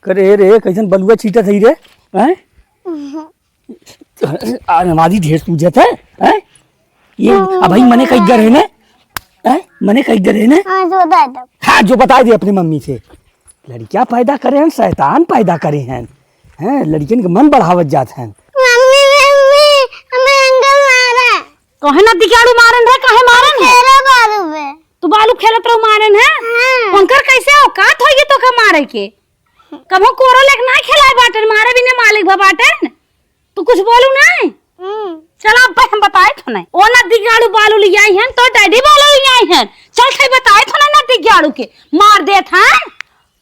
करे रे कैसन बलुआ छीटा थई रे हैं नमाजी ढेर सूझत है हैं ये अब भाई मने कई गर है ने हैं मने कई गर है ने हाँ जो बता दे अपनी मम्मी से लड़कियां पैदा करे हैं शैतान पैदा करे हैं लड़कियन के मन बढ़ावत जात हैं कहे ना दिखाड़ू मारन है काहे मारन है तू बालू खेलत रहो मारन है उनकर कैसे औकात होगी तो का मारे के कभो कोरो लेक ना खिलाए बाटन मारे भी ने मालिक भा बाटन तू कुछ बोलू नहीं चल अब हम बताए तो नहीं ओ ना दिखाड़ू बालू ले आई हैं तो डैडी बालू ले आई हैं चल थे बताए तो ना दिखाड़ू के मार देत हैं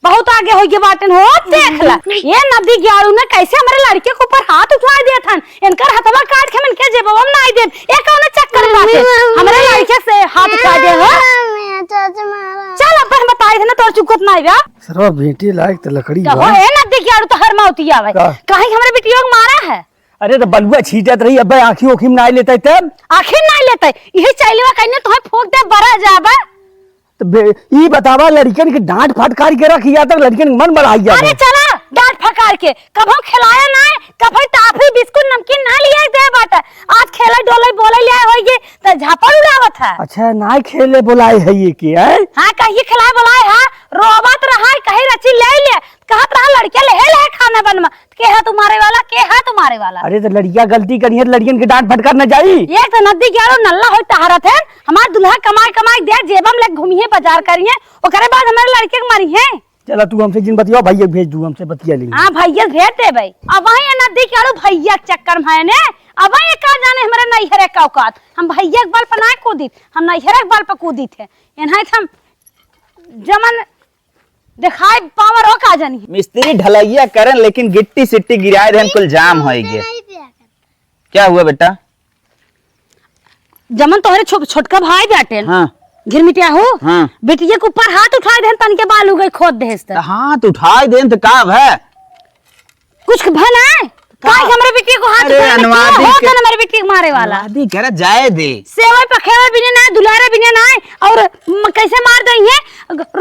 बहुत आगे हो गए बाटन हो देख ला ये नदी ग्याड़ू ने कैसे हमारे लड़के के ऊपर हाथ उठा दिया था इनकर हथवा काट के मन के जेबवा में नहीं दे एक कौन चक्कर बाटे हमारे लड़के से हाथ उठा दे हो चल अब हम बताए थे ना तोर चुकत नहीं बा सरवा बेटी लायक त लकड़ी का हो ये नदी ग्याड़ू तो हर मौती आवे कहीं हमारे बेटियों को मारा है अरे तो बलुआ छीटत रही अब आंखी ओखी में नहीं लेते तब आखिर नहीं लेते यही चैलीवा कहने तो फूक दे बरा जाबा तो ये बतावा लड़कियन के डांट फटकार के रखिया तक लड़कियन मन बढ़ाई जा अरे चला डांट फटकार के कब हम खिलाया ना कभी टाफी बिस्कुट नमकीन ना लिया दे बाटा आज खेले डोले बोले ले होई त झापड़ उड़ावत है अच्छा ना खेले बुलाए है ये की है हां कहिए खिलाए बुलाए है रोबत रहा कहीं रची ले कहत रहा लड़के ले खाना बनवा के है तुम्हारे वाला अरे तो लड़कियां गलती करी है लड़कियन के डांट फटकार न जाई ये तो नदी ग्यारो नल्ला होई टहरत है हमार दुल्हा कमाई दे जेबम ले घूमिए बाजार करिए ओकरे बाद हमारे लड़के के मारी है चला तू हमसे जिन बतिया भैया भेज दू हमसे बतिया ले हां भैया भेज दे भाई अब वही नदी ग्यारो भैया चक्कर में है ने अब ये का जाने हमारे नैहरे का औकात हम भैया के बल पर ना कूदी हम नैहरे के बल पर कूदी थे एनहाई हम जमन दिखाई पावर हो का जानी मिस्त्री ढलैया करन लेकिन गिट्टी सिट्टी गिराए देन कुल जाम होई गे क्या हुआ बेटा जमन तोहरे छोटका भाई बैठे हां घिरमिटिया हो हां बेटिया के ऊपर हाथ उठाए देन तन के बालू गई खोद देस त हाथ उठाए देन त का है कुछ भना काहे हमरे बेटी को हाथ उठाए अनवादी हो त हमारे बेटी मारे वाला आदि करे जाए दे सेवा पखेवा बिने ना दुलारे बिने ना और कैसे मार दई है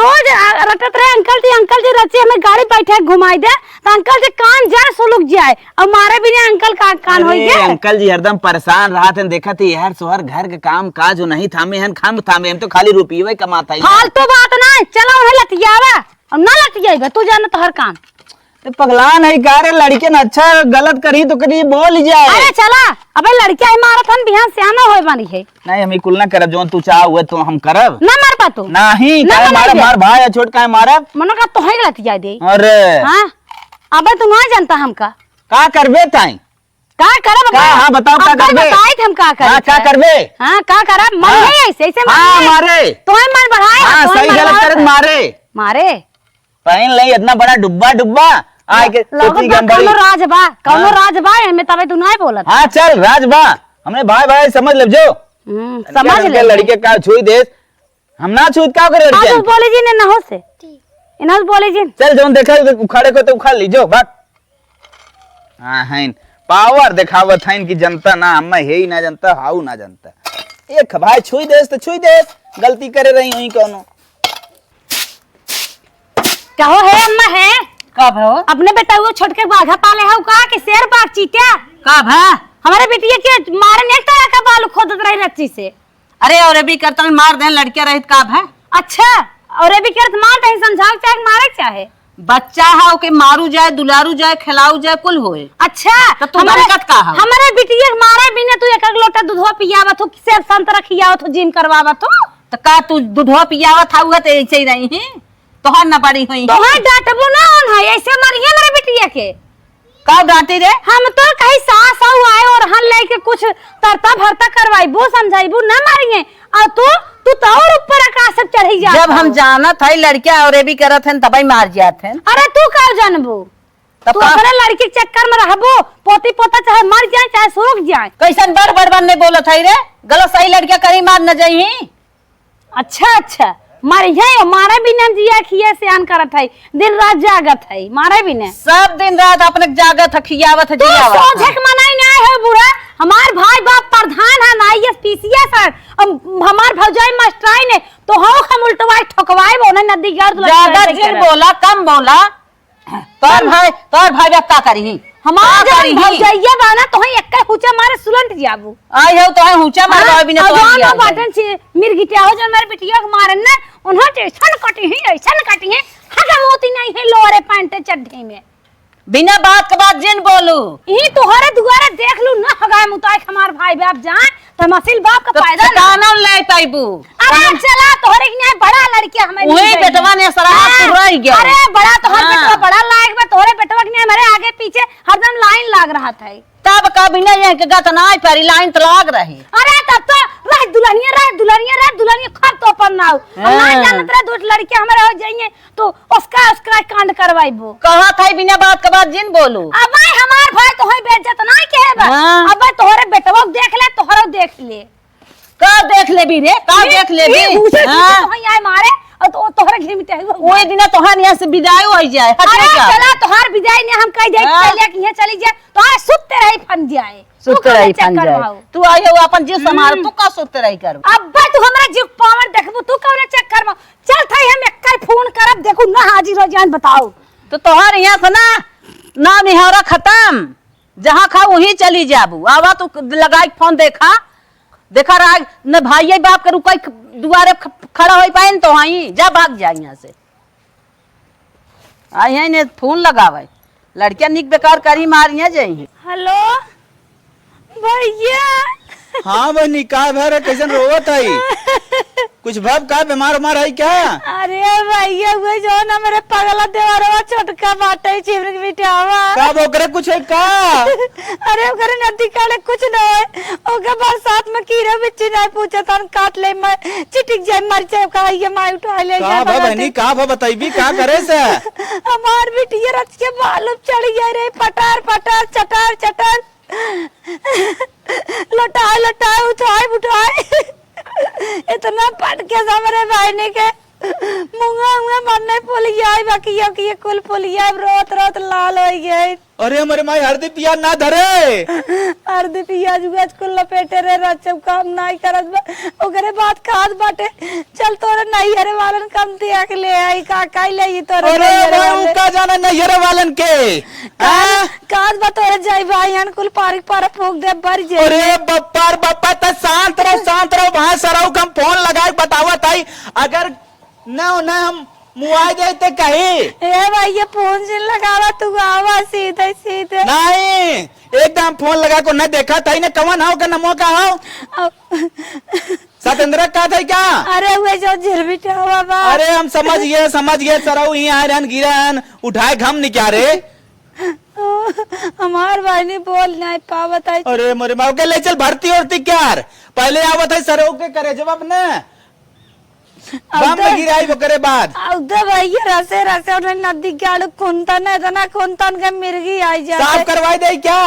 रोज रटत रहे अंकल जी रची हमें गाड़ी बैठे घुमाई दे तो अंकल जी कान जा सुलुक जाए और मारे बिने अंकल का कान होई गए अंकल जी हरदम परेशान रहत हैं देखत ही यार सोहर घर के काम काज नहीं थामे हन खाम थामे हम तो खाली रुपये कमाता ही फालतू बात ना चलो उन्हें लतियावा और ना लतियाइबे तू जाने तो हर काम पगला नहीं करे लड़के न अच्छा गलत करी तो करी बोल जाए अरे चला अबे लड़कियां मारत हन बिहान सियाना होए बानी है नहीं हम कुल ना करब जोन तू चाह हुए तो हम करब ना मार पा तू नहीं काय मार भाई है छोट काय मारब मनो का तो है लतिया दे अरे हां अबे तू ना जानता हमका का करबे ताई का करब का हां बताओ का करबे बताई हम का करब हां का करबे हां का करब मारे ऐसे हां मारे तो है मन बढ़ाए हां सही गलत करत मारे पहन ले इतना बड़ा डुब्बा आए के सोची गंबड़ी कौनो राजबा हमें तबे तू नहीं बोलत हां चल राजबा हमने भाई समझ ले जो समझ ले लड़के का छुई दे हम ना छुई का करे लड़के आज बोले जी ने ना हो से इनस बोले जी चल जोन देखा उखाड़े को तो उखाड़ लीजो बात हां हैं पावर दिखावत हैं कि जनता ना हम है ही ना जनता हाउ ना जनता एक भाई छुई दे तो छुई दे गलती करे रही हुई कोनो कहो है अम्मा है कब हो अपने बेटा वो छोटके बाघा पाले है का कि शेर बाघ चीटिया कब है हमारे बेटिया के मारने एक तरह का बालू खोदत रही रच्ची से अरे और भी करता मार दे लड़कियां रहित कब है अच्छा और भी करत मार दे समझाओ चाहे मारे चाहे बच्चा है ओके मारू जाए दुलारू जाए खिलाऊ जाए कुल होए अच्छा तो तुम दिक्कत का है हमारे बेटिया मारे बिना तू एक लोटा दूधवा पियावत हो सेब संतरा खियावत हो जिम करवावत हो तो का तू दूधवा पियावत था तो ऐसे ही रही है तोहर न बड़ी हुई तो हां डांटबो ना on है ऐसे मारिए मेरे बिटिया के का डांटी रे हम तो कहीं सास आऊ आए और हन लेके कुछ तरता भरता करवाइबो समझाइबो ना मारिए और तू तो और ऊपर आकाश से चढ़ी जा जब हम जानत है लड़कियां और भी करत हैं तबई मार जात हैं अरे तू का जानबो तू अपने लड़की के चक्कर में रहबो पोती पोता चाहे मर जाए चाहे सूख जाए कैसन बड़ ने बोलत है रे गलत सही लड़कियां करी मार न जाई अच्छा मारे है मारे बिना जिया खिया से आन करत है दिन रात जागत है मारे बिना सब दिन रात अपने जागत है खियावत है जियावत तो सोझक मनाई ना है बुरा हमार भाई बाप प्रधान है आईएएस पीसीएस है हमार भौजाई मास्टराई ने तो हो हम उल्टवाई ठोकवाई बोने नदी गार ज्यादा जिन बोला कम बोला तोर भाई अब का करी हमार जब भौजाइया बाना तो ही एक हुचा मारे सुलंट जाबू आई हो तो हुचा मारवा बिना तो अगाना बटन से मिर्गिटिया हो जन मेरे बिटिया के मारन ना उन्हों टेंशन कटी है ऐसा कटी है हगा मोती नहीं है लोरे पैंट चड्ढे में बिना बात के बाद जिन बोलू ई तोहरे दुआरे देख लू ना हगाए मुताई हमार भाई बाप जाए तो मसिल बाप का फायदा ना कानों ले पाइबू अरे चला तोहरे के न्याय बड़ा लड़की हमें वही बेटवा ने शराब तो रह गया अरे बड़ा तोहर बेटवा बड़ा लायक बा तोहरे बेटवा के न्याय मेरे आगे पीछे हरदम लाइन लाग रहा था तब का बिना ये के गत ना पारी लाइन तो लाग रही अरे तब तो रह दुल्हनिया खर तो पर ना हो ना जानत रहे दूसरी लड़की हमारे हो जाएंगे तो उसका कांड करवाइबो कहा था बिना बात के बाद जिन बोलू अब भाई हमार भाई तो होई बेइज्जत नहीं के बा अब भाई तोहरे बेटवा देख ले तोहरो देख ले का देख ले भी रे का देख ले भी हां तो आए मारे और तो तोहरे घर में ते ओए दिन तोहार यहां से विदाई हो जाए अरे चला तोहार विदाई ने हम कह जाए पहले कि यहां चली जाए तो आ सुत्ते रही फन जाए सुत्ते रही फन जाए तू आयो अपन जीव समार तू का सुत्ते रही कर अब भाई तू हमरा जीव पावर देखबो तू कौन चक्कर में चल थई हम एक फोन करब देखू ना हाजिर हो जान बताओ तो तोहार यहां से ना नाम निहारा खत्म जहां खा वहीं चली जाबू आवा तू लगाई फोन देखा रहा न भाई बाप के रुका दुआरे खड़ा हो पाए तो आई जा भाग जा यहाँ से आई है ने फोन लगावे लड़कियां निक बेकार करी मारिया जाई हेलो भैया हाँ बहनी का भर कैसन रोवत है कुछ भव का बीमार उमार है क्या अरे भैया वो जो ना मेरे पगला देवरवा छोटका बाटे चिमर के बिटियावा का ओकरे कुछ है का अरे ओकरे नदी काले कुछ न है ओके बरसात में कीड़ा बिच्छी नहीं पूछे तन काट ले मैं चिटिक जाए मर जाए का ये माई उठा ले का भव बहनी का भव बताइबी का करे से हमार बिटिया रच के बालू चढ़ गया रे पटार पटार चटार चटार लटाए लटाए उठाए इतना पट के हमारे भाई ने के मुंगा मरने पुलिया बाकी ये कुल पुलिया रोत रोत लाल हो गए अरे हमारे माई हरदी पिया ना धरे हरदी पिया जुगाज कुल लपेटे रे रचब काम नहीं करत ओकरे बात खाद बाटे चल तोरे नहीं हरे वालन कम दिया के ले आई का ले ई तोरे अरे भाई का जाना नहीं हरे वालन के काद बा तोरे जाई भाई हन कुल पारिक पार फूक दे भर जे अरे बप्पा त शांत रहो वहां सराऊ कम फोन लगाए बतावत आई अगर न हम मुआई दे ते कही ए भाई ये फोन से लगावा तू आवा सीधे सीधे नहीं एकदम फोन लगा को न देखा था न कवन हाउ का नमो का हाउ सतेंद्र का था क्या अरे वे जो झिरबिटा हुआ बा अरे हम समझ गए सराऊ ही आ रहन गिरन उठाए घम निकाल रे हमार भाई ने बोल नहीं पावत है अरे मोरे माँ के ले चल भर्ती होती क्या पहले आवत है सराऊ के करे जवाब न में गिराई वो करे बाद औदा भैया रसे उन्हें नदी के आलू खुनतन है इतना खुनतन के मिर्गी आई जाए साफ करवाई दे क्या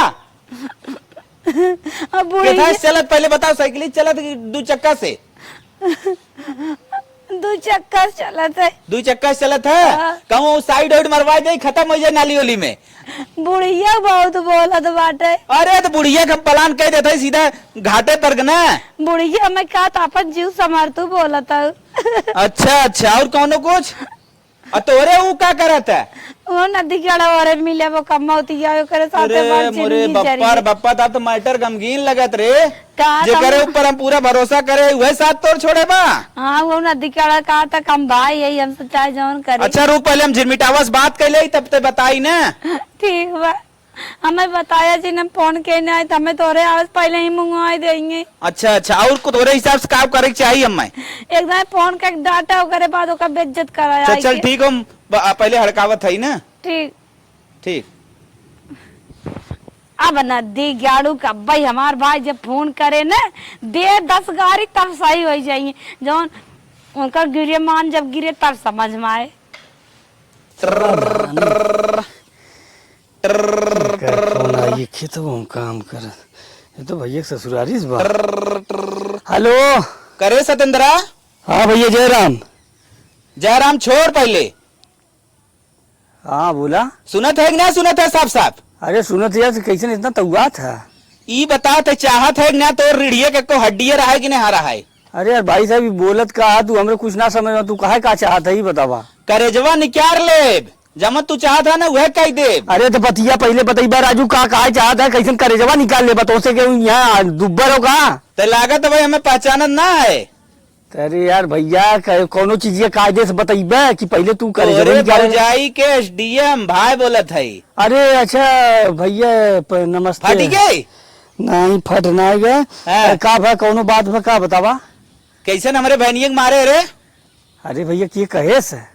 अब बुढ़ी चलत पहले बताओ साइकिल चलत दो चक्का से दो चक्का चलत है दो चक्का चलत है कहूँ साइड वाइड मरवा दे खत्म हो जाए नाली वाली में बुढ़िया बहुत बोलत बाटे अरे तो बुढ़िया का पलान कह देता है सीधा घाटे तर्क ना बुढ़िया में का अपन जीव समर्थू बोलत है अच्छा और कौनो कुछ तोरे वो क्या करत है वो नदी के अड़े मिले वो कमौती जाओ करे साथे बार मोरे बप्पा ता तो मैटर गमगीन लगत रे का जे करे ऊपर हम पूरा भरोसा करे वह साथ तोड़ छोड़े बा हाँ वो नदी के अड़ा का तक हम भाई यही हम चाहे जौन करे अच्छा रुक पहले हम झिरमिटावा से बात कर ले तब ते बताई ना ठीक बा हमें बताया जी ने फोन के नहीं तो हमें तोरे आवाज पहले ही मंगवाई देंगे अच्छा और तोरे हिसाब से काम करे चाहिए हमें एकदम फोन का डाटा करे बाद ओका बेइज्जत कराया चल ठीक हम पहले हड़कावत है ना ठीक अब नदी गाड़ू का भाई हमार भाई जब फोन करे ना दे 10 गाड़ी तब सही हो जाएंगे जौन उनका गिरे मान जब गिरे तब समझ में आए ये खेतों हम काम कर ये तो भैया ससुरारी इस बार हेलो करे सतेंद्रा हाँ भैया जयराम छोड़ पहले हाँ बोला सुनत है कि ना सुनत है साफ अरे सुनत यार कैसे इतना तौआ था ई बता ते चाहत है ना तो रीढ़िए के को हड्डिए रहा है कि नहीं हारा है अरे यार भाई साहब बोलत का तू हमरे कुछ ना समझ तू कहा का चाहत है बतावा करेजवा निकाल ले जमा तू चाहत है ना वह कह दे। अरे तो बतिया पहले बतईबा राजू का चाहता है कैसे करे जवा निकाल ले बतो से यहाँ दुब्बर हो कहा तो लागत भाई हमें पहचानत ना है। अरे यार भैया कोनो चीज कायदे से बतईबा कि पहले तू करे जवा निकाल। भौजाई के एसडीएम भाई बोलत है। अरे अच्छा भैया नमस्ते। फट गए नहीं फट ना गए का भाई कोनो बात में का बतावा कैसे हमारे बहनिया के मारे रे। अरे भैया के कहे से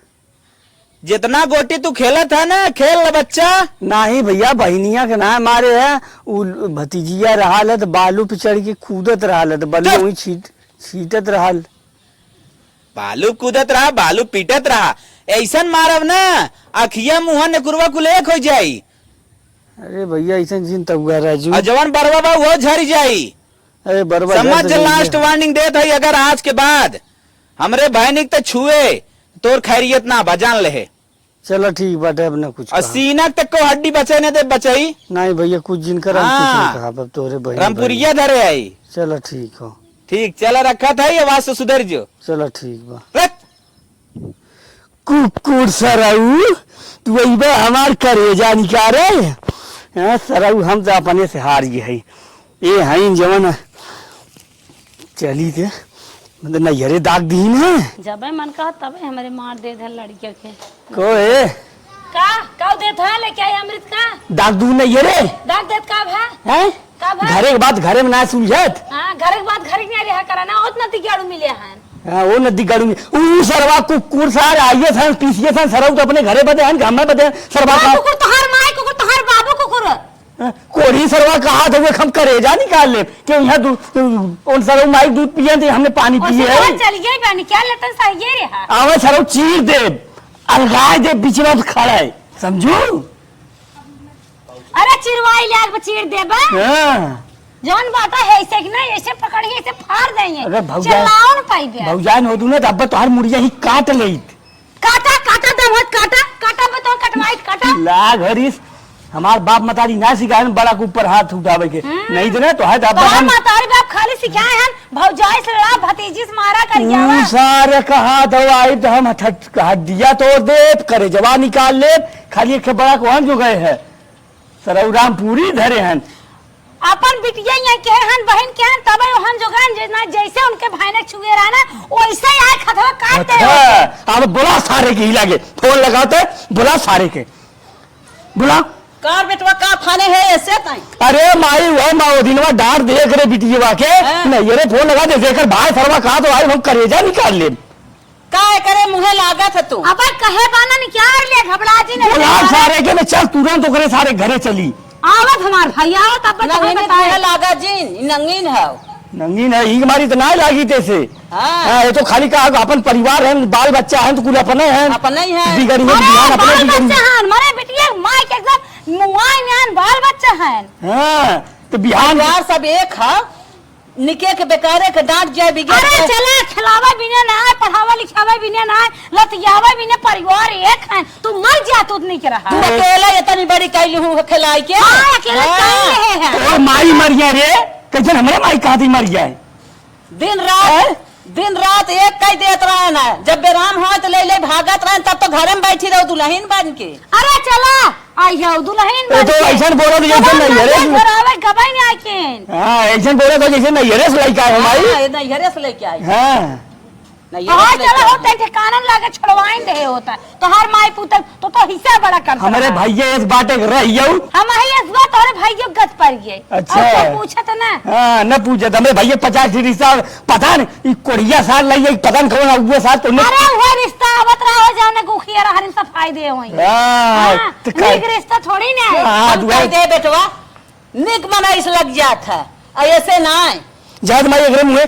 जितना गोटी तू खेला था ना खेल ल बच्चा। नहीं भैया बहनिया के ना मारे है उ भतीजिया रहल है तो बालू पे चढ़ के कूदत रहल है तो बल्ले वही छीटत रहल। बालू कूदत रहा बालू पीटत रहा ऐसन मारब ना अखिया मुँह नेकुरवा कुल एक हो जाई। अरे भैया ऐसा चिंता हुआ राजू और जवान बरवा बा वो झड़ जाई। अरे बरबर समझ लास्ट वार्निंग देत है अगर आज के बाद हमरे बहनिक तो छुए तोर खैरियत ना बजान ले। चलो ठीक बाटे अब ना कुछ और सीना तक को हड्डी बचे न दे बचाई। नहीं भैया कुछ जिन कर तोरे बहन रामपुरिया धरे आई। चलो ठीक हो ठीक चला रखा था ये आवाज से सुधर जो। चलो ठीक बा रख। कुकुर सराऊ तू अइबा हमार करेजा निकारे सराऊ हम तो अपने से हार गए है ये है जवन चली थे मतलब नैहरे दाग दी है जब मन कहा तब हमारे मार दे दे लड़कियों के को है का दे था लेके आई अमृत का दाग दू नैहरे दाग देत का भा हैं का भा घरे के बाद घरे में ना सुलझत। हां घर के बाद घर के नहीं रहा कराना उतना तिगाड़ू मिले हैं। हाँ वो नदी गड़ू ऊ सरवा कुकुर सार आइए सन पीछे सन सरव तो अपने घरे बदे हैं गांव में बदे सरवा का कुकुर तोहार माई कुकुर तोहार बाबू कुकुर कोरी सरवा कहा था वो हम करेजा निकाल ले क्यों यहाँ उन सरव माई दूध पिए थे हमने पानी पिए है चल गई पानी क्या लेतन सही ये रे आवे सरव चीर दे अलगाए दे बीच में खड़ा है समझू। अरे चिरवाई लाग चीर देबा हां जौन बात है ऐसे कि नहीं ऐसे पकड़िए ऐसे फाड़ देंगे अगर भौजाई चिल्लाओ न पाई बे भौजान हो तू ना तब तोहार मुड़िया ही काट लेत काटा काटा दम हाथ काटा काटा बताओ कटवाई काटा ला घरिस हमार बाप मतारी ना सिखाए बड़ा के ऊपर हाथ उठावे के नहीं तो ना तो है तब तोहार मातारी बाप खाली सिखाए हैं भौजाई से लड़ा भतीजी से मारा कर जावा सारे कहा तो आई तो हम हड्डिया तोड़ दे करे जवा निकाल ले खाली एक बड़ा कोहन जो गए है सरऊ राम पूरी धरे हैं अपन बिटिया यहाँ के हन बहन के हन तब हम जोगान जना जैसे उनके भाई ने छुए रहा ना वैसे ही आए खतवा काट दे अब बुला सारे के ही लागे फोन लगाते बुला सारे के बुला कार बेटवा का थाने है ऐसे ताई। अरे माई वो माओ दिनवा डांट देख रे बिटिया के नहीं अरे फोन लगा दे देकर भाई सरवा कहा तो आई हम करेजा निकाल ले काय करे मुहे लागत है तू अब कहे बाना निकाल ले घबरा जी नहीं बुला सारे के मैं चल तुरंत ओकरे सारे घरे चली आवत हमार भैया हो तब नंगीन मुहे लागा जिन नंगीन है नंगीन है ही हमारी तो ना लागी तेसे हां ये तो खाली कहा अपन परिवार है बाल बच्चा है तो कुल अपने हैं अपने ही है बिगड़ी में बिहान अपने बाल बिगड़ी बच्चा हन मारे बिटिया माई के एकदम मुआई में बाल बच्चा हन हां तो बिहान यार सब एक है निके के बेकारे के डांट जाए बिगड़ अरे चला खिलावा बिना ना पढ़ावा लिखावा बिना ना लतियावा बिना परिवार एक है तू मर जा तू नहीं के रहा तू अकेला इतनी बड़ी कैली हूं खिलाई के हां अकेले कहीं रहे हैं और माई मर गया रे कैसे हमारे माई कहा थी मर जाए दिन रात एक कई देत रहे ना जब बेराम हो तो ले ले भागत रहे तब तो घरे में बैठी रहो दुल्हन बन के। अरे चला आई हो दुल्हन तो ऐसा बोलो तो जैसे नहीं है रे घरावे गबाई नहीं आकेन हां ऐसा बोलो तो जैसे नहीं है रे लड़का है माई हां नहीं घरे से लेके आई हां नहीं हां चला होते ठिकाना लागे छुड़वाइन दे होता तो हर माई पुत्र तो हिस्सा बड़ा कर हमारे भैया इस बाटे रहियो हम ही इस बात और भाइयों गत पर गए अच्छा तो पूछत ना हां न पूछत हमें भैया 50 रिश्ता पता नहीं कोड़िया साल लइए पता नहीं कौन हुआ साल तो अरे वो रिश्ता आवत रहा हो जाने गुखिया रहन सफाई दे होई हां तो निक रिश्ता थोड़ी ना है हां तू दे बेटवा निक मनाइस लग जात है ऐसे ना जाद माई एकरे मुहे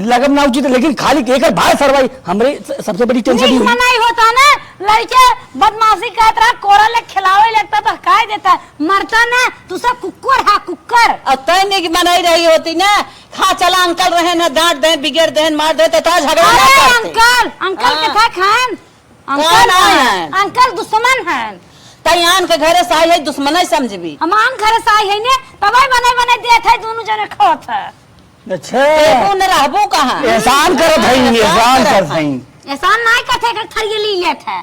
लगम ना उचित लेकिन खाली केकर भाई सरवाई हमरे सबसे बड़ी टेंशन निक मनाई होता ना लड़के बदमाशी करत रहा कोरा ले खिलावे लगता तो काय देता मरता ना तू सब कुकुर है कुकर और तय निक मनाई रही होती ना खा चला अंकल रहे ना डांट दे बिगड़ दे मार दे तो झगड़ा ना करते अंकल के था खान अंकल दुश्मन है तैयान के घरे से आई है दुश्मन समझबी हमान घर से आई है ने तबे बने देत है दोनों जने खात है। अच्छा तू न रहबो कहां एहसान करत है एहसान करत है एहसान नहीं करते कर थरी ली लेत है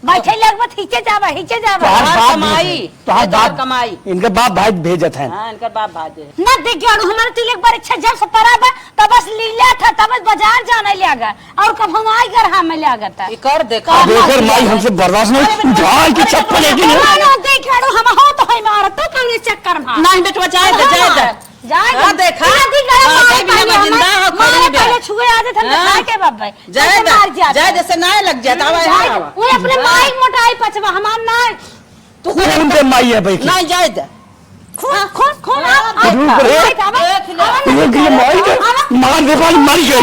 बैठे लगभग हिचे जावा तोहार बाप कमाई तोहार तोहार बाप कमाई इनके बाप भाई भेजत है हाँ इनकर बाप भाजे ना देख गाड़ू हमारे तिल एक बार इच्छा जब से पड़ा बा तब बस लीला था तब बस बाजार जाने लगा और कब हम आई घर हमें लगा था कर देखा देकर माई हमसे बर्दाश्त नहीं उठाए की चप्पल लेके नहीं देख गाड़ू हम हो तो है मारा तो कौन चक्कर में नहीं बेटवा जाए हाँ, देखा हाँ, जिंदा हो खड़ी पहले छुए आते थे खाए के बाप भाई जाए जैसे ना लग जाता वो अपने माई मोटाई पचवा हमार ना खून पे माई है भाई नहीं जाए खून खून खून ये माई के मार दे पाई मर गई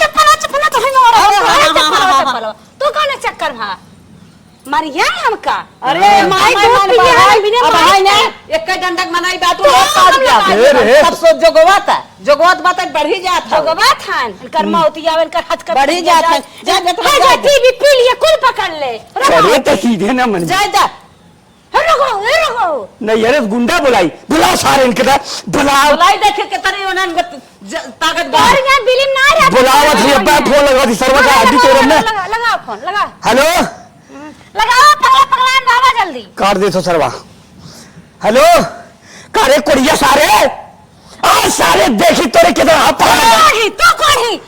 चप्पला तो है तू कौन चक्कर में मरिया हमका अरे माई दूध पिया है बिना माई ने एक का डंडक मनाई बात वो काट गया सब सोच जोगवत बात बढ़ी जात है जोगवत है कर मौती आवन कर हज कर बढ़ी जात है जा जाती भी पी लिए कुल पकड़ ले अरे तो सीधे ना मन जा रुको नहीं अरे गुंडा बुलाओ सारे इनके बुलाओ बुलाई देखे के तरी उनन ताकत और यहां बिलिम ना रहा बुलाओ थी फोन लगा दी सर्वर का हड्डी तोड़ में लगा फोन लगा हेलो लगाओ पगला बाबा जल्दी काट दे तो सरवा हेलो कारे कोड़िया सारे आ सारे देखी तोरे किधर आ पड़ा तो कौन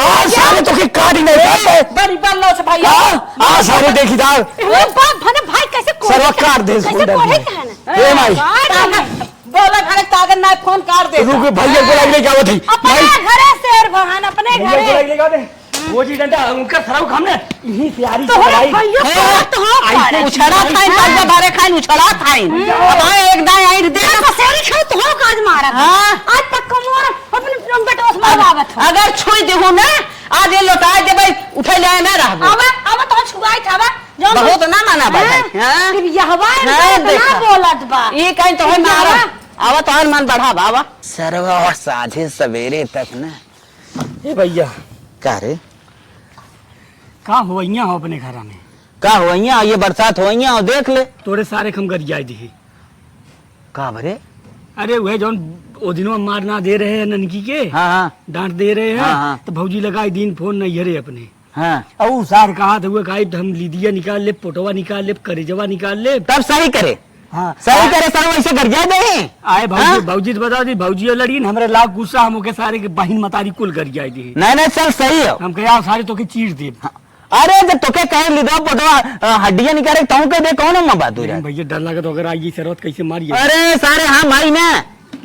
आ सारे तो के काट ही नहीं पाते बड़ी बल्लो से भाई आ सारे देखी दाल ए बाप भने भाई कैसे कोड़ सरवा काट दे कैसे गुंडा कोड़े कहना ए माई बोला घरे कागज ना फोन काट दे रुक भैया को लगने क्या होती अपने घरे शेर बहान अपने भैया को घरे लगने क्या दे वो जी डंडा उनका सराउ हमने यही प्यारी तो लड़ाई भैया तो हो उछड़ा खाइन काज बारे खाइन उछड़ा खाइन अब एक दाई आई दे शेर खाओ तो हो काज मारा हां आज तक मोर अपने बेटा उस मारवावत हो अगर छुई देहु ना आज ये लौटाए दे भाई उठे जाए ना रहबो अब तो छुआई था जो बहुत ना माना भाई हां फिर यहवा ना बोलत बा ये कहीं तो है मारा आवा तो मन बढ़ा बाबा सरवा और साझे सवेरे तक ना ए भैया का रे का होइया हो अपने घर में का होइया ये बरसात होइया और देख ले तोरे सारे खम कर जाए दी का भरे अरे वह जौन ओ दिनों मारना दे रहे हैं ननकी के हाँ डांट दे रहे हैं हाँ। तो भौजी लगाई दिन फोन नहीं हरे अपने हाँ और सार कहा था वो कहा हम लीदिया निकाल ले पोटवा निकाल ले करेजवा निकाल ले तब सही करे हाँ सही करे सर वैसे कर जाए दे आए भौजी भौजी तो बता दी भौजी लड़ी हमारे लाख गुस्सा हम के सारे के बहिन मतारी कुल कर जाए दी नहीं चल सही हो हम कहे सारे तो के चीर दे अरे जब तोके कहे लिदो पोटवा हड्डियां निकाले तो के दे कौन हम बात हो रहा भैया डर लगा तो अगर आई शरवत कैसे मारिए अरे सारे हाँ भाई ना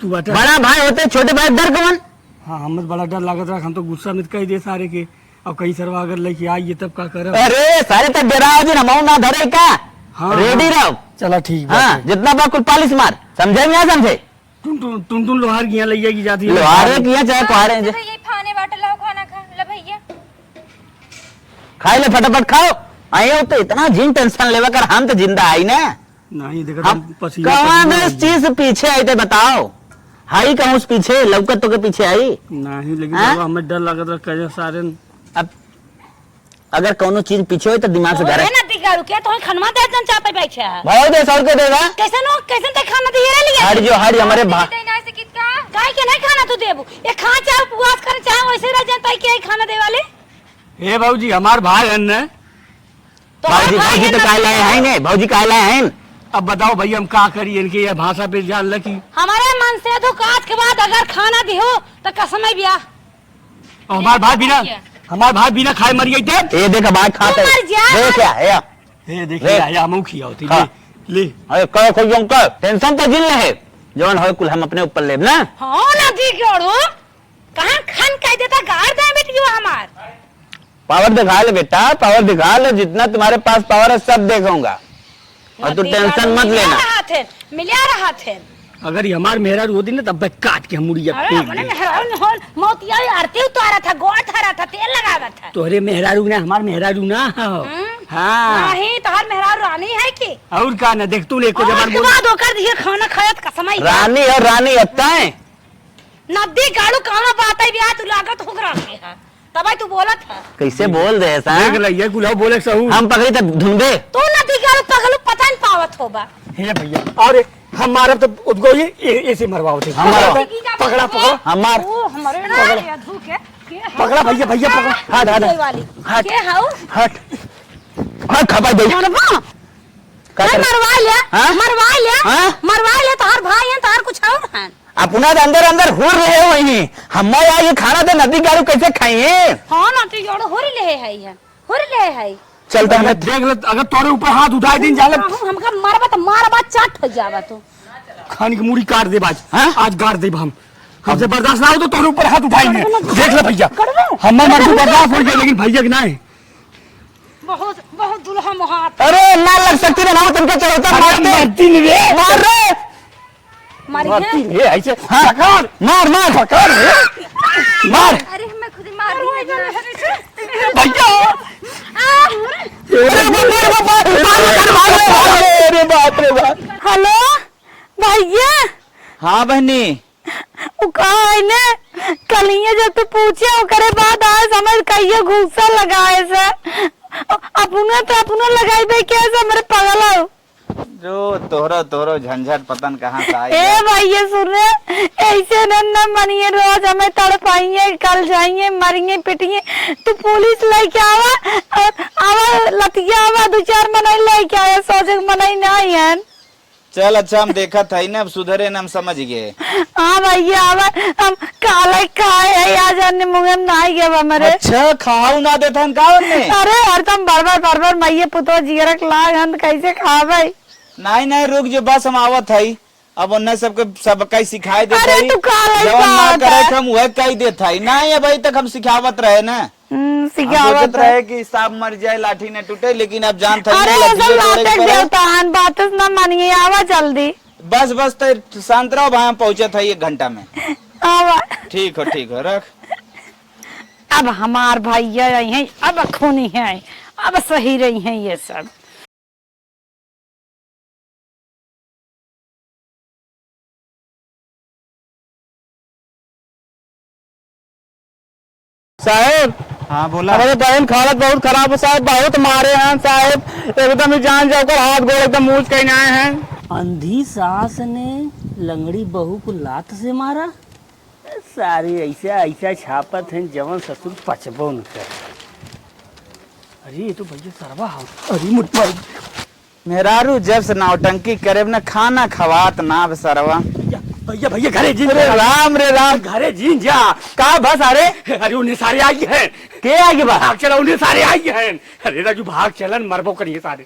तू बता बड़ा भाई होते छोटे भाई डर कौन हाँ हमें बड़ा डर लगा था हम तो गुस्सा में कह दे सारे के अब कहीं सरवा अगर लेके आइए तब का कर अरे सारे तक डरा दिन हम ना धरे का हाँ, रेडी रहो चलो ठीक हाँ जितना बा कुल पालिश मार समझे या समझे टुन लोहार की यहाँ ले जाएगी जाती है लोहारे किया चाहे कुहारे ये खाने बाटे लाओ खाना खा ले भैया खाई ले फटाफट खाओ आए हो तो इतना जिन टेंशन लेवा कर हम तो जिंदा आई ना नहीं देखा हम पसीना कहाँ में इस चीज से पीछे आई थे बताओ हाई कहूँ उस पीछे लौकत तो के पीछे आई नहीं लेकिन हाँ? हमें डर लगा था कैसे सारे अब अगर कोनो चीज पीछे हो तो दिमाग से डरे ना दिखा रुके तो खनमा दे जन चाहते बैठे भाव दे सौ के देगा कैसे ते खाना दिए लिया हट जो हट हमारे भा देना से कित का गाय के नहीं खाना तू देबू ये खा चाहे उपवास करे चाहे वैसे रह जनता के खाना दे वाले हे भाजी हमार भाई है न भाजी भाजी तो काहे लाए हैं ने भाजी काहे लाए हैं अब बताओ भैया हम क्या करिए इनके ये भाषा पे जान लगी हमारे मन से तो काज के बाद अगर खाना दिहो तो कसम है बिया और हमार भाई बिना खाए मर गई थे ये देखा बात खाते तू मर जा। देख क्या है हे देखिए आया मुखी होती हाँ। ले अरे कहो कोई जो कर टेंशन तो जिल है जौन हो कुल हम अपने ऊपर लेब ना हां ना दिखोड़ो कहां खान कह देता गाड़ दे बेटी हमार पावर दिखा ले बेटा पावर दिखा ले जितना तुम्हारे पास पावर है सब देखूंगा और तू टेंशन मत लेना मिला रहा थे अगर ये हमार मेहरा रो दिन तब काट के मुड़िया अरे अपने मेहरारू होल मोतिया आरती उतारा था गोड़ धरा था तेल लगावा था तोहरे मेहरारू ना हमार मेहरारू ना हो हाँ नहीं तोहर मेहरारू रानी है की और का ना देख तू ने एको जबान बोल बाद होकर दिए खाना खायत कसम है रानी और रानी अत्ता है नदी गाड़ू कहां बात है बिया तू लागत हो रहा है तब तू बोला था कैसे बोल रहे सा देख ले ये गुलाब बोले सहू हम पकड़ी तब ढूंढे तू नदी गाड़ू पगलू पता नहीं पावत होबा हे भैया और हमारा तो उसको ये ऐसे मरवाओ थे हमारा पकड़ा पकड़ा हमार ओ हमारे ना धू के पकड़ा भैया भैया पकड़ा हट हट वाली हट के हाउ हट हाँ खपाई दे मरवा का कर मरवा ले हाँ? मरवा ले हाँ? मरवा ले तोहर भाई है तोहर कुछ और है अपना अंदर अंदर हो रहे हो वही हम ये खाना तो नदी गारू कैसे खाइए हां ना तो योड़ होरी ले है होरी ले है चलता अगर है देख ले अगर तोरे ऊपर हाथ उठाए दिन जाले हमका मारबा तो मारबा चाट हो जावा तू खाने की मूड़ी काट दे बाज हाँ? आज गाड़ दे हम हमसे बर्दाश्त ना हो तो तोरे ऊपर हाथ उठाएंगे करबे। देख ले भैया करबे। हम मर को बर्दाश्त हो गया लेकिन भैया के नहीं बहुत बहुत दुल्हा मोहात अरे ना लग सकती ना तुमके चढ़ता मारते मरती नहीं रे मार रे मारी मरती है नहीं रे ऐसे हाँ पकड़ मार मार पकड़ मार अरे मैं खुद ही मार दी भैया अरे बाप रे बाप हेलो भैया हाँ बहनी वो कहा है ने कलिए जब तू पूछे ओकरे बाद आए समझ कहिए घूसा लगाए से अपना लगाई बे कैसे मेरे पगला जो तोहरो तोहरो झंझट पतन कहाँ से आई ए भैया सुन रहे ऐसे न मनिए रोज हमें तड़पाइए कल जाइए मरिए पिटिए तू पुलिस लेके आवा लतिया आवा 2-4 मनाई लेके आया सोचे मनाई नहीं है चल अच्छा हम देखा था ही ना अब सुधरे ना हम समझ गए हाँ भैया आवा हम काले खाए है आज अन्य मुंह में नहीं गए हमारे अच्छा खाऊ ना देता का ने अरे हरदम बार मैये पुतो जीरक लाग हम कैसे खावे नहीं नहीं रुक जो बस हम आवत है अब उन्हें सबके सब कई सिखाए देते अरे तू काले जवन ना खात करे है। हम वह कही देता है नहीं अभी तक हम सिखावत रहे ना हम सिखावत सोचत रहे कि सांप मर जाए लाठी न टूटे लेकिन अब जान था अरे सब नाटक देवता हन बात न मानिए आवा जल्दी बस बस तो शांत रहो भाई हम पहुंचे था 1 घंटा में आवा ठीक हो रख अब हमार भैया आई हैं अब खूनी है अब सही रही हैं ये सब साहेब हाँ बोला। हमारे बहन की हालत बहुत खराब है साहब बहुत मारे हैं साहब एकदम ही जान जाकर हाथ गोड़ एकदम मूछ कहीं आए हैं अंधी सास ने लंगड़ी बहू को लात से मारा सारे ऐसा ऐसा छापत हैं जवन ससुर पचबो न कर अरे ये तो भैया सरवा अरे मुठमा मेहरारू जब से नौटंकी करे न खाना खवात ना सरवा भैया भैया घरे जी रे राम घरे जी जा का बस अरे उन्हें सारे आई हैं के आगे बा भाग चला उन्हें सारे आई हैं अरे राजू भाग चलन मरबो करिए सारे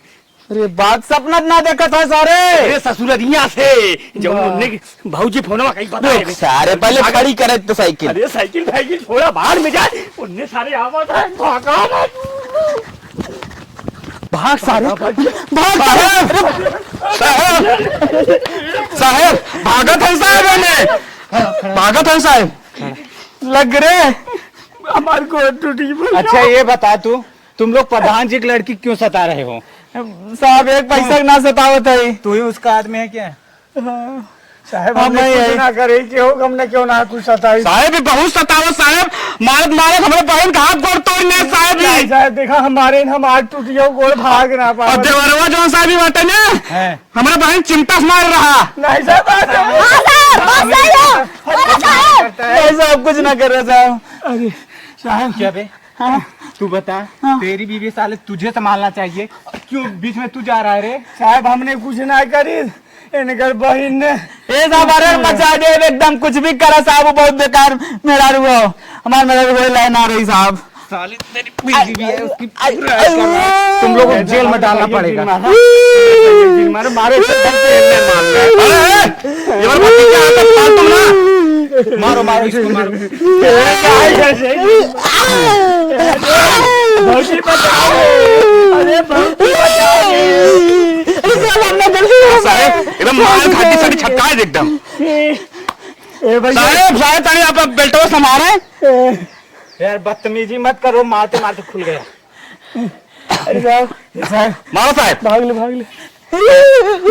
अरे बात सपना ना देखा था सारे अरे ससुररिया से जब उन्हें भाऊजी फोनवा कहीं पता है सारे पहले खड़ी करे तो साइकिल अरे साइकिल थोड़ा बाहर में जाए उन्हें सारे आवाज है भागा भाग सारे भाग साहब भागत है साहब ने भागत है साहब लग रहे हमारे को टूटी अच्छा ये बता तुम लोग प्रधान जी की लड़की क्यों सता रहे हो? साहब एक पैसा ना सतावत है तू ही उसका आदमी है क्या? साहब हम नहीं ना करे क्यों हमने क्यों ना कुछ सताई साहब भी बहुत सतावत साहब मारत हमारे बहन का हाथ गोड़ तोड़ने साहब नहीं साहब देखा हमारे हमार टूटियो गोड़ भाग ना पा और देवरवा जो साहब भी बाटे ना है हमारा बहन चिंता से मार रहा नहीं साहब ऐसा अब कुछ ना कर रहा साहब अरे साहब क्या बे? तू बता तेरी बीवी साले तुझे संभालना चाहिए क्यों बीच में तू जा रहा है रे? साहब हमने कुछ ना करी इनकर बहन ने ए साहब अरे मचा दे एकदम कुछ भी करा साहब वो बहुत बेकार मेरा रुआ हमारा मेरा रुआ लाइन आ रही साहब साले तेरी बीवी है उसकी तुम लोगों को जेल में डालना पड़ेगा। मारो मारो ये बार भतीजा है तो फाड़ तुम ना मारो मारो इसको मारो। भौजी बचाओ अरे भौजी बचाओ साहब एकदम मार खाती सारी छटका है एकदम ए भैया साहब साहब तानी आप बेल्टो संभाले यार बदतमीजी मत करो मारते मारते खुल गया। अरे साहब मारो साहब भाग ले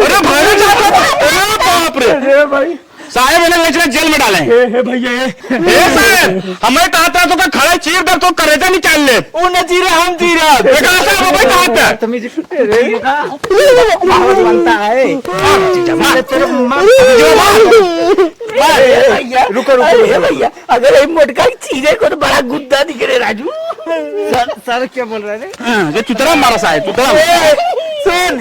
अरे भाई अरे बाप रे अरे भाई साहब इन्हें ले चले जेल में डालें। भैया साहब हमें कहा था तो खड़े चीर कर तो करेजा निकाल ले। वो न चीरे हम चीरे बनता है। रुको भैया, अगर ये मोटका चीरे को तो बड़ा गुद्दा दिख रहे राजू। सर क्या बोल रहे थे? ये चुतरा मारा साहब चुतरा। सुन,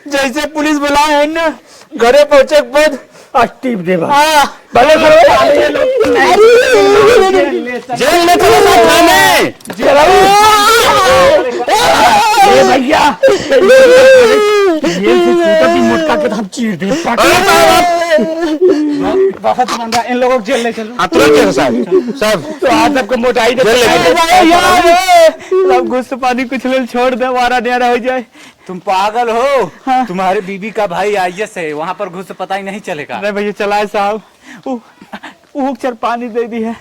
जैसे पुलिस बुलाए है ना, घरे पहुंचे के बाद अस्टीप दे भले जेल में चलो साहब थाने। भैया ये मोटका के हम चीर दे। बहुत मंदा, इन लोगों को जेल ले चलो। तुरंत साहब साहब तो आज आपको मोटाई सब गुस्सा पानी कुछ ले छोड़ दे, वारा न्यारा हो जाए। तुम पागल हो? तुम्हारे बीबी का भाई आईएएस है, वहाँ पर घुस पता ही नहीं चलेगा। अरे भैया चलाए साहब, चल पानी दे दी है।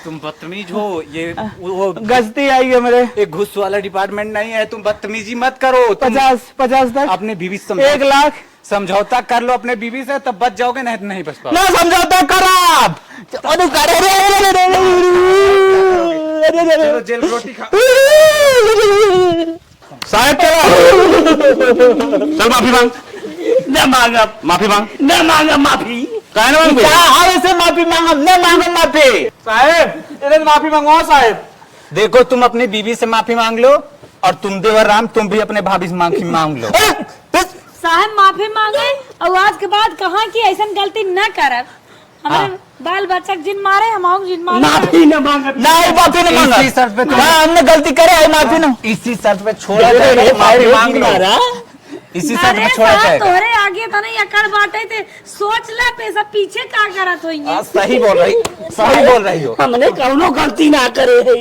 तुम बदतमीज हो। ये वो गश्ती आई है मेरे। एक घुस वाला डिपार्टमेंट नहीं है, तुम बदतमीजी मत करो। 50 तक अपने बीबी से 1 लाख समझौता कर लो अपने बीबी से, तब बच जाओगे, नहीं तो नहीं बच पाओगे। ना समझौता खराब। चलो जेल रोटी खा। साहब चलो चल माफी मांग। न मांगा माफी मांग। न मांगा माफी। कहना मांग ऐसे माफी मांगा, नहीं मांगा माफी। साहब इन्हें माफी मंगवाओ साहब। देखो तुम अपनी बीबी से माफी मांग लो, और तुम देवर राम तुम भी अपने भाभी से माफी मांग लो। साहब माफी मांगे और आज के बाद कहा कि ऐसा गलती न करब। हमारे बाल बच्चा जिन मारे हम जिन मारे माफी न मांगा। नहीं माफी नहीं मांगा। इसी शर्त पे तुम हमने गलती करे है, माफी ना। इसी शर्त पे छोड़ा जाएगा, माफी मांग लो। इसी शर्त पे छोड़ा जाएगा। तोहरे आगे था नहीं अकड़ बाटे थे, सोच ले पैसा पीछे का करत होइए। सही बोल रही हो। हमने कौनो गलती ना करे है।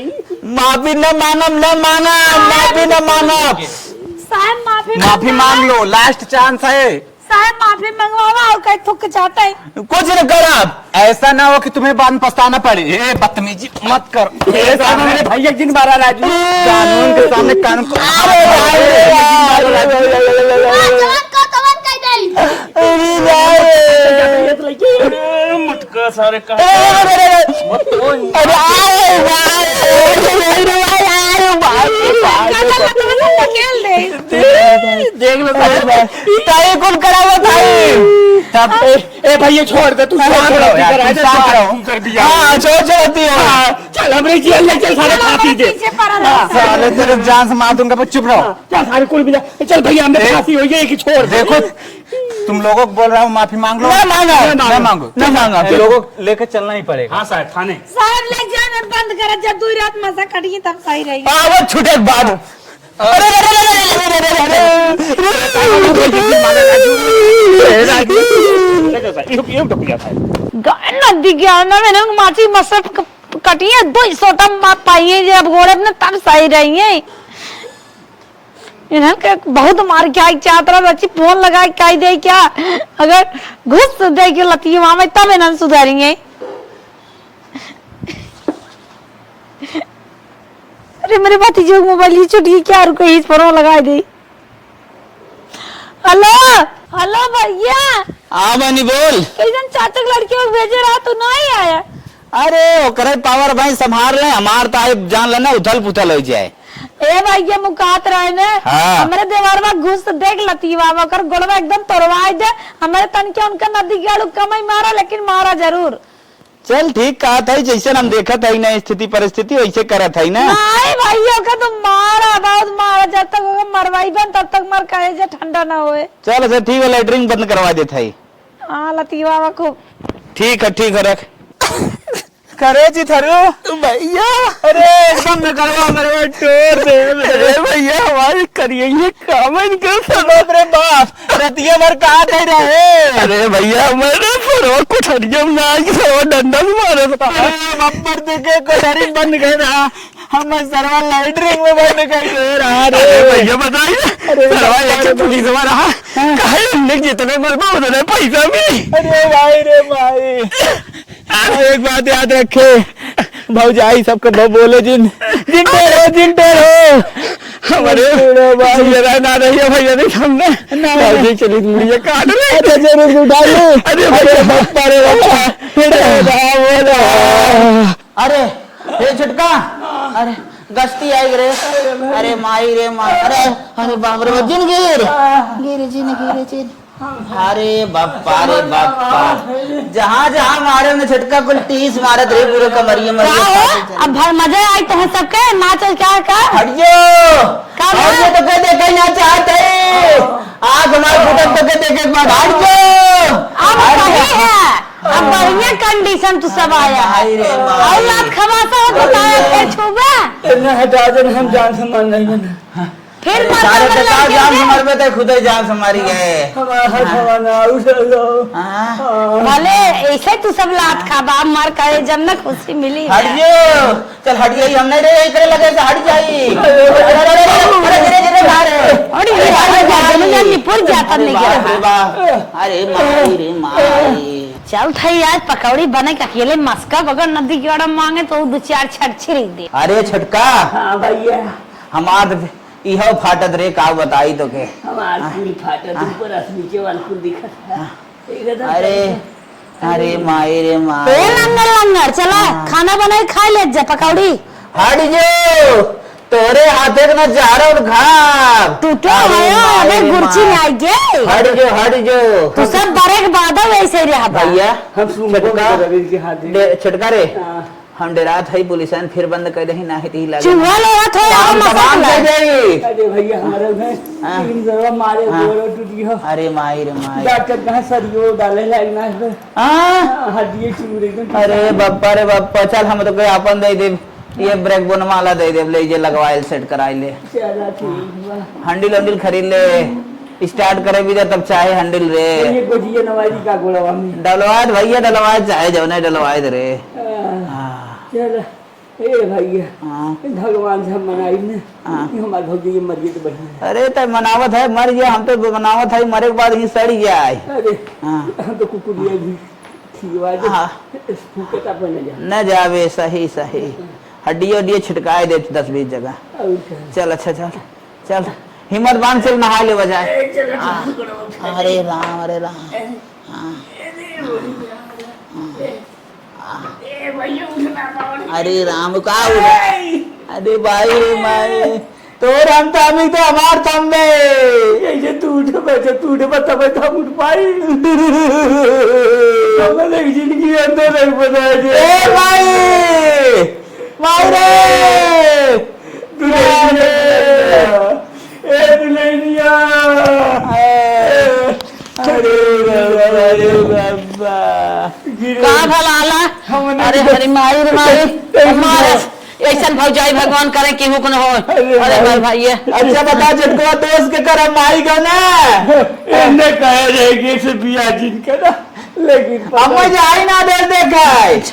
माफी न मांगम, न मांगा, माफी न मांगा। साहब माफी मांग लो, लास्ट चांस है। साहब माफी मंगवावा और कहीं थुक जाता है। कुछ न कर, ऐसा ना हो कि तुम्हें बाद में पछताना पड़े। ए बदतमीजी मत कर। हमने भैया जिन मारा राजू। कानून के सामने कानून मुटका सारे का देख लो कौन करा हुआ था? तब ए भैया छोड़ दे, तू कर दिया। चल हमरे जेल ले चल, सारे फांसी दे। साले तेरे जान से मार दूंगा, चुप रहो। चल सारे कोई भी चल भैया, हमने फांसी हो गई कि छोड़ दे। देखो तुम लोगों को बोल रहा हूँ माफी मांग लो। ना मांगा। तुम लोगों को लेकर चलना ही पड़ेगा। हाँ साहब थाने। साहब ले जाना बंद करा, जब दूर रात मजा कटिए तब सही रहेगी। वो छूटे बाद। नदी गया ना मैंने माची मसर कटी है, 200 पाई है जब घोड़े अपने तब सही रही है। इन्हें के बहुत मार क्या चातरा बच्ची फोन लगा कह दे क्या, अगर घुस दे के लती वहां में तब इन्हें सुधारेंगे। अरे मेरे बाती जो मोबाइल ही छुटी क्या, रुको इस पर लगा दे। हेलो हेलो भैया। हाँ बनी बोल। कैसन चाचा की लड़की को भेजे रहा तो नहीं आया? अरे ओकरे पावर भाई संभाल रहे, हमार तो जान लेना उथल पुथल हो जाए। ए भैया मुकात रहे ने। हाँ। हमारे दीवार में घुस देख लती बाबा कर गोड़वा एकदम तोड़वाई दे। हमारे तन के उनका नदी गाड़ू कमाई मारा, लेकिन मारा जरूर। चल ठीक कहा था, जैसे हम देखा था ना स्थिति परिस्थिति वैसे करा था ना। नहीं भैया का तो मारा, बहुत मारा, जब तक वो मरवाई बन तब तक मर कहे जे ठंडा ना होए। चल अच्छा ठीक है, लेटरिंग बंद करवा देता है। हाँ लती बाबा को ठीक है रख। करे जी थरू भैया। अरे एकदम न करवा मेरे टोर दे। अरे भैया हमारी करिए ये काम इनके सनोद रे बाप, रतिया भर कहाँ गए रहे? अरे भैया मैंने फरो कुठरिया में ना कि डंडा भी मारा था। बम्पर देखे कोठरी बंद गए रहा, हम सरवा लाइटरिंग में बंद गए रहा। अरे भैया बताइए, सरवा लेके पुलिस में रहा, काहे हमने जितने मरबा उतने पैसा भी। अरे भाई रे भाई, एक बात याद रखे, भौजाई सबको बोले जिन जिन टेढ़ो हमारे भैया ना रहिए भैया देख हमने ऐसे चली मुड़िया काट रहे अरे जरूर उठा लो। अरे भैया बापा रे बापा अरे हे छुटका अरे गश्ती आई रे अरे माई रे माई अरे बाप रे जिन गिर अरे बापा जहाँ जहाँ मारे उन्हें छटका कुल 30 मारे रे पूरे कमरिया मरिया। अब भाई मजा आई तो है सबके नाच क्या का हटियो तो कह दे कहीं ना चाहते आग हमारे फुटक तो कह दे के बाद हटियो अब सही है। अब बढ़िया कंडीशन तो सब आया है और रात खवासा हो बताया फिर छुबा इन्हें हटा दे हम जान से मान नहीं बना फिर सारे टका जान हमारे पे तो खुद ही जान हमारी गए हमारा खवाना उठलो। भले ऐसे तू सब लात खा बाप मार करे जब ना खुशी मिली है। हटियो चल हटियो हम नहीं रे इतने लगे से हट जाई धीरे धीरे और ये निपुर जाता नहीं गया। अरे माई रे माई चल थई आज पकौड़ी बने के अकेले मस्का बगर नदी के मांगे तो 2-4 छट छिड़ी दे। अरे छटका हाँ भैया हमार इहो फाटत रे का बताई तो के हमार पूरी फाटत ऊपर नीचे वाल कुल दिखत है। अरे माई रे माई लंगर लंगर चला खाना बनाए खा ले जा पकौड़ी हट जो तोरे हाथे न चारो खा तू तो आयो अबे गुरची में आई गे हट जो तू सब बड़े के बाद वैसे रहा भैया हम सुमत के हाथ छटका रे हम डरात है पुलिसन फिर बंद कर दे ना है ती लगे चूहा ले थोड़ा तमाम कर दे। अरे भैया हमारा में तीन जगह मारे गोरो टूट गया। अरे माई रे माई डॉक्टर कहां सरियो डाले लगना है हां हड्डी चूर एकदम। अरे बाप्पा रे बाप्पा चल हम तो कोई अपन दे दे ये ब्रेक बोन माला दे दे ले जे लगवाइल सेट कराई ले चला ठीक बा। हंडिल हंडिल खरीद ले स्टार्ट करे भी तब चाहे हंडिल रे ये गोजिए नवाजी का गोलवा में डलवाद भैया डलवाद चाहे जो नहीं डलवाद रे चल ए भैया भगवान से हम मनाई ने हमारे भौजी ये मरिए तो बढ़िया। अरे तो मनावत है मर गया हम तो मनावत है मरे के बाद ही सड़ जाए। अरे हम तो कुकुरिया भी खिलवा दे फूके ता पे न जावे सही सही हड्डी उड्डी छिटकाए दे 10-20 जगह। चल अच्छा चल चल हिम्मत बांध चल नहा ले बजाए। अरे राम अरे राम का अरे भाई माई तो हम तो हमार थम्बे ये तू उठ बैठे तू उठ बता बता उठ पाई हमने जिंदगी अंदर नहीं बनाया ए भाई रे दुल्हनिया अरे बाबा का भला अरे हरी माई रे माई हमारे ऐसा भौजाई भगवान करे कि हुक्म हो। अरे भाई भाई अच्छा बता झटकवा दोस्त के कर माई का ना इन्हें कहा जाएगी से बिया जिनका ना लेकिन हम जाई ना दे देखा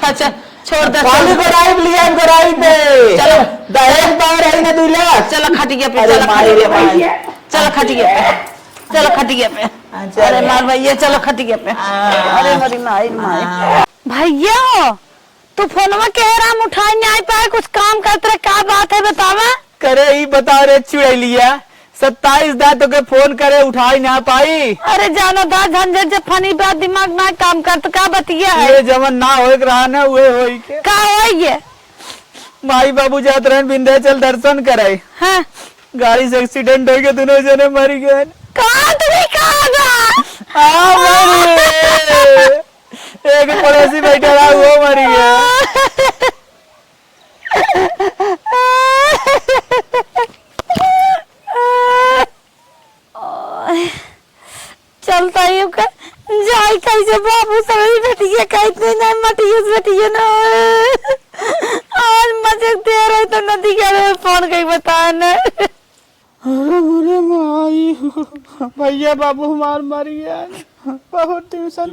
अच्छा छोड़ दे पानी कराई लिया कराई दे चलो दहेज पावर है ना दूल्हा चलो खटिया पे अरे माई रे माई चलो खटिया पे चलो खटिया पे अरे लाल भैया चलो खटिया पे अरे हरी माई माई भैया तू फोनवा के राम उठाए नहीं आ पाए कुछ काम करते रहे क्या बात है बतावा। करे ही बता रे चुड़ैलिया 27 दांतों के फोन करे उठाई ना पाई। अरे जानो दा झंझट जब फनी बात दिमाग ना काम कर तो क्या बतिया है ये जमन ना होए रहा ना उहे होई के का होइए माई बाबू जात रहन विंध्याचल दर्शन करे हां गाड़ी से एक्सीडेंट हो गया दोनों जने मर गए। कहां तुम्हें कहां एक पड़ोसी बैठा रहा वो मर गया। चलता ही का जाई कैसे बाबू सभी बेटिया कहते ना मटियस बेटिया ना आज मजे दे रहे तो नदी के फोन कहीं बताया ना। अरे माई भैया बाबू हमार मर गया बहुत ट्यूशन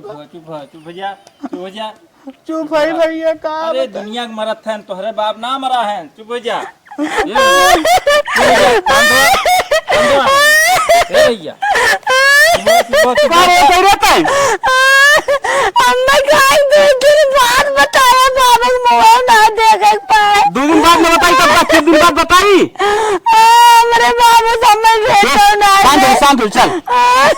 चुप है भैया का अरे दुनिया के मरत है तोहरे बाप ना मरा है चुप हो जा भैया हमने कहा 2 दिन बाद बताया बाबा को मोबाइल ना देख पाए 2 दिन बाद में बताई तब 3 दिन बाद बताई मेरे शांत हो चल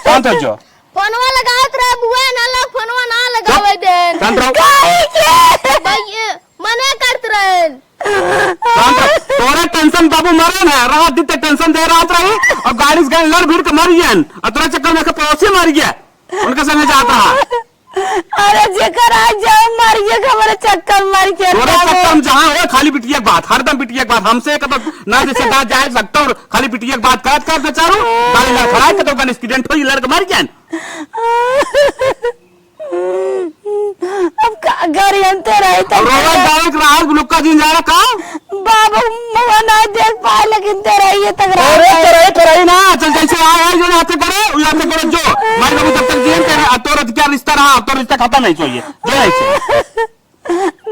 शांत हो जाओ फोनवा लगावत रहे बुआ ना लग फोनवा ना लगावे दे शांत रहो भैया मने करत रहे शांत रहो तोरे टेंशन बाबू मरे ना रात दिन तक टेंशन दे रात रही और गाड़ी से गाड़ी लड़ भीड़ के मर गया और तोरा चक्कर में पड़ोसी मर गया उनके संग जाता रहा अरे जेकर आज जाओ मर गया खबर चक्कर मार के तोरे चक्कर में जहाँ हो खाली पिटिया की बात हरदम पिटिया की बात हमसे कतो ना जैसे बात जाए सकता और खाली पिटिया की बात करत कर बेचारो गाड़ी लड़ खड़ा है तो एक्सीडेंट हो लड़के मर गया अब का घर अंतर है तो रोवा गावे के राहत लुक्का दिन जा रहा कहां बाबू मुंह ना देख पाए लेकिन तेरा ये तक अरे करे ना चल जैसे आए जो आते करे आते करे जो मार बाबू तब तक जीवन करे तोरा क्या रिश्ता रहा तो रिश्ता खत्म नहीं चाहिए जो ऐसे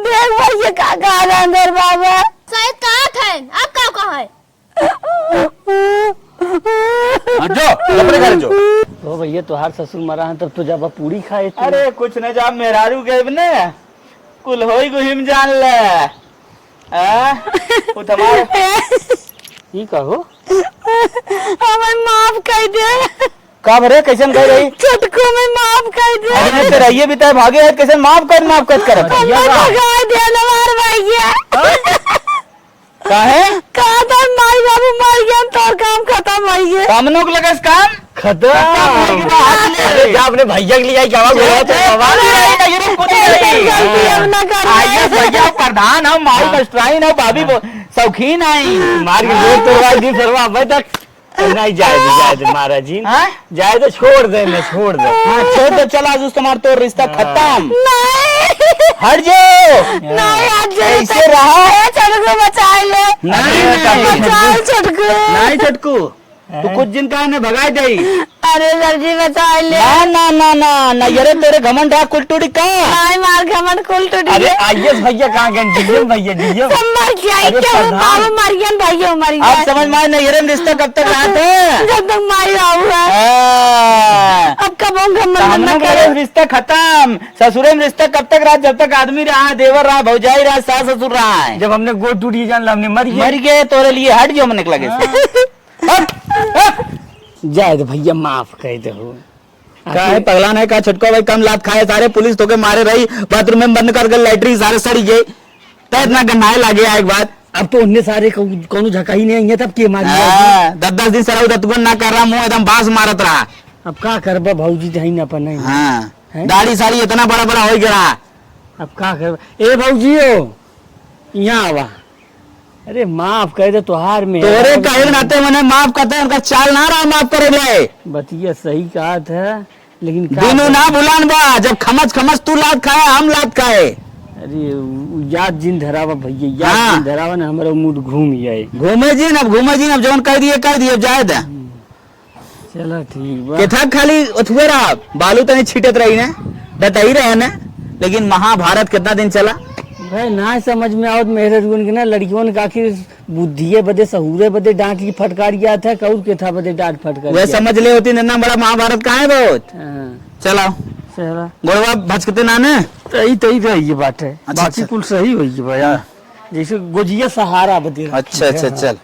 देख भैया का गाना अंदर बाबा शायद कहा थे अब का कहा है जो अपने घर जो तो भैया तुहार ससुर मरा है तब तो जब पूरी खाए तू। अरे कुछ न जा मेहरारू गए ने कुल होई गुहिम जान ले वो तुम्हारे ई कहो हमें माफ कर दे का भरे कैसन कह रही छटको में माफ कर दे अरे तेरा ये भी तय भागे है कैसे माफ कर भगा दे नवार भैया काहे कहा था माई बाबू मर गया तो काम खत्म हो गया कामनों को लगस काम खत्म अपने भैया के लिए क्या गलती अब ना कर भैया प्रधान हम माई कष्टाइन हम भाभी शौकीन आई मार के जोर तोड़वा दी सरवा अबे तक नहीं जाए दे महाराज जी जाए तो छोड़ दे छोड़ दे छोड़ दे चला तुम्हारा तो रिश्ता खत्म हट जो नहीं आज ऐसे रहा छटको बचा ले नहीं छटको नहीं चटकू तू कुछ दिन का ने भगाई दई अरे दर्जी बचा ले ना ना ना ना ना ये तेरे घमंड है कुल टूटी का नहीं मार घमंड कुल टूट अरे आइए भैया कहाँ गए डीएम भैया डीएम मर गया क्या बाबू मर गया भैया मर गया आप समझ में नहीं ये रिश्ता कब तक रहा था जब तक मारी हुआ अब कब हमने करे रिश्ता खत्म ससुरे में रिश्ता कब तक रहा जब तक आदमी रहा देवर रहा भौजाई रहा सास ससुर रहा है जब हमने गोद टूटी जान हमने मर गए तोरे लिए हट जो हमने लगे जाए तो भैया माफ कर दो का है पगला नहीं का छटको भाई कम लात खाए सारे पुलिस तो के मारे रही बाथरूम में बंद कर लैटरी सारे सड़ी गए तब इतना गन्नाए लगे एक बात अब तो उनने सारे कौन झका ही नहीं है तब के मारी 10 दिन सराउ दतगुन ना कर रहा मुंह एकदम बांस मारत रहा अब का करबा भौजी जही ना पर नहीं हाँ दाढ़ी साड़ी इतना बड़ा बड़ा हो गया अब का करबा ए भौजियो यहाँ आवा अरे माफ कर दे तुहार में तोरे कहे नाते मैंने माफ करते उनका चाल ना रहा माफ करे ले बतिया सही कहा था लेकिन दिनों ना बुलान बा जब खमच तू लात खाए हम लात खाए अरे याद जिन धरावा भैया याद जिन धरावा ना हमारा मूड घूम जाए घूमे जी अब जवन कह दिए जाए दा चलो ठीक बा केथा खाली उठवे रहा बालू तनी छिटत रही ने डटाई रहे ने लेकिन महाभारत कितना दिन चला भाई ना समझ में आवत मेरे रुन के ना लड़कियों ने आखिर बुद्धिये बदे सहूरे बदे डांट की फटकार गया था कौर के था बदे डांट फटकार वे समझ ले होती नन्ना बड़ा महाभारत कहाँ है बहुत चलो चला गोड़वा भचकते नाने तई रही बात है अच्छा, बाकी कुल सही हुई भैया जैसे गोजिया सहारा बदे अच्छा चल